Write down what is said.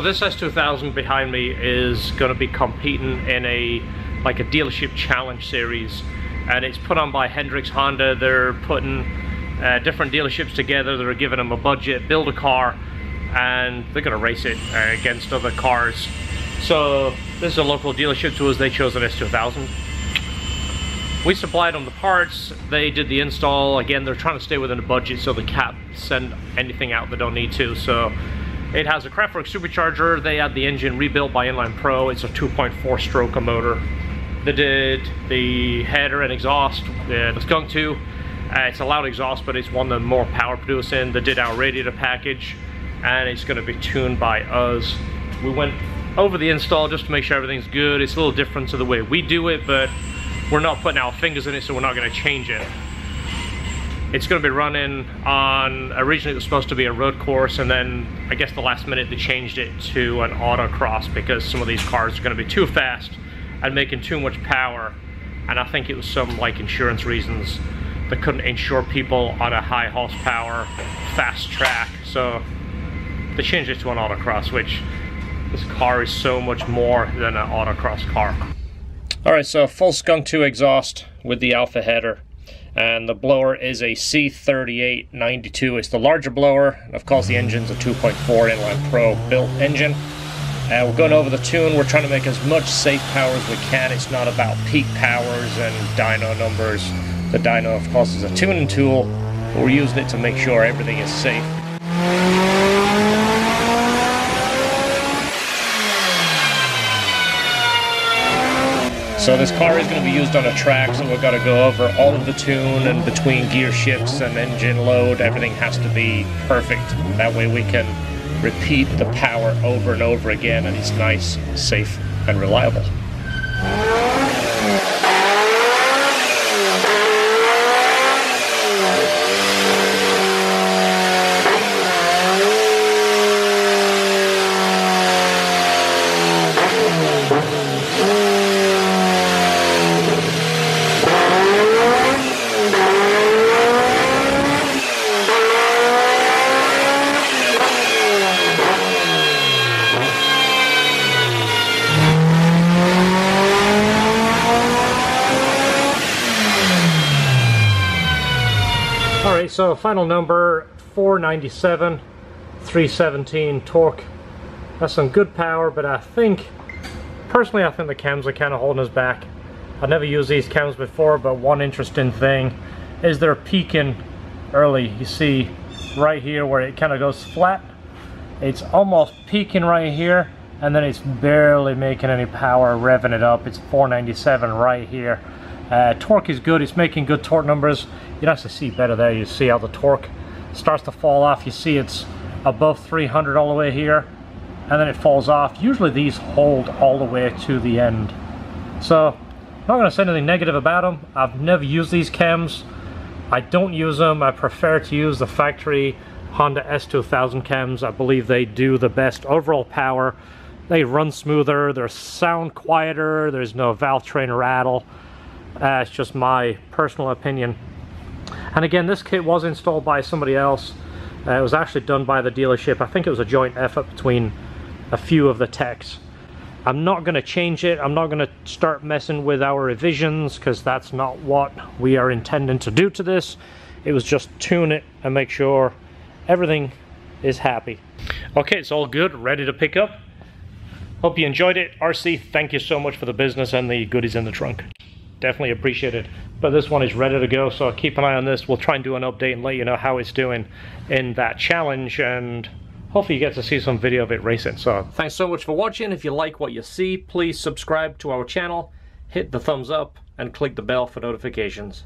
So this S2000 behind me is going to be competing in a dealership challenge series, and it's put on by Hendricks Honda. They're putting different dealerships together. They're giving them a budget, build a car, and they're going to race it against other cars. So this is a local dealership to us. They chose an S2000. We supplied them the parts. They did the install. Again, they're trying to stay within the budget so they can't send anything out they don't need to. So it has a Kraftwerk supercharger. They had the engine rebuilt by Inline Pro. It's a 2.4 stroke motor. They did the header and exhaust, the Skunk 2. It's a loud exhaust, but it's one of the more power producing. They did our radiator package, and it's going to be tuned by us. We went over the install just to make sure everything's good. It's a little different to the way we do it, but we're not putting our fingers in it, so we're not going to change it. It's going to be running on, originally it was supposed to be a road course, and then I guess the last minute they changed it to an autocross because some of these cars are going to be too fast and making too much power. And I think it was some insurance reasons. They couldn't insure people on a high horsepower fast track, so they changed it to an autocross, which this car is so much more than an autocross car. Alright, so full Skunk 2 exhaust with the alpha header, and the blower is a C3892. It's the larger blower, and of course the engine's a 2.4 Inline Pro built engine. We're going over the tune. We're trying to make as much safe power as we can. It's not about peak powers and dyno numbers. The dyno, of course, is a tuning tool, but we're using it to make sure everything is safe. So this car is going to be used on a track, so we've got to go over all of the tune, and between gear shifts and engine load, everything has to be perfect. That way we can repeat the power over and over again, and it's nice, safe, and reliable. Alright, so final number 497, 317 torque. That's some good power, but personally I think the cams are kind of holding us back. I've never used these cams before, but one interesting thing is they're peaking early. You see right here where it kind of goes flat, it's almost peaking right here, and then it's barely making any power, revving it up. It's 497 right here. Torque is good. It's making good torque numbers. You can actually see better there. You see how the torque starts to fall off. You see it's above 300 all the way here, and then it falls off. Usually these hold all the way to the end. So I'm not going to say anything negative about them. I've never used these cams. I don't use them. I prefer to use the factory Honda S2000 cams. I believe they do the best overall power. They run smoother. They sound quieter. There's no valve train rattle. It's just my personal opinion. And again, this kit was installed by somebody else. It was actually done by the dealership. I think it was a joint effort between a few of the techs. I'm not going to change it. I'm not going to start messing with our revisions, because that's not what we are intending to do to this. It was just tune it and make sure everything is happy. Okay, it's all good, ready to pick up. Hope you enjoyed it. RC, thank you so much for the business and the goodies in the trunk. Definitely appreciate it. But this one is ready to go, so keep an eye on this. We'll try and do an update and let you know how it's doing in that challenge, and hopefully you get to see some video of it racing. So thanks so much for watching. If you like what you see, please subscribe to our channel, hit the thumbs up, and click the bell for notifications.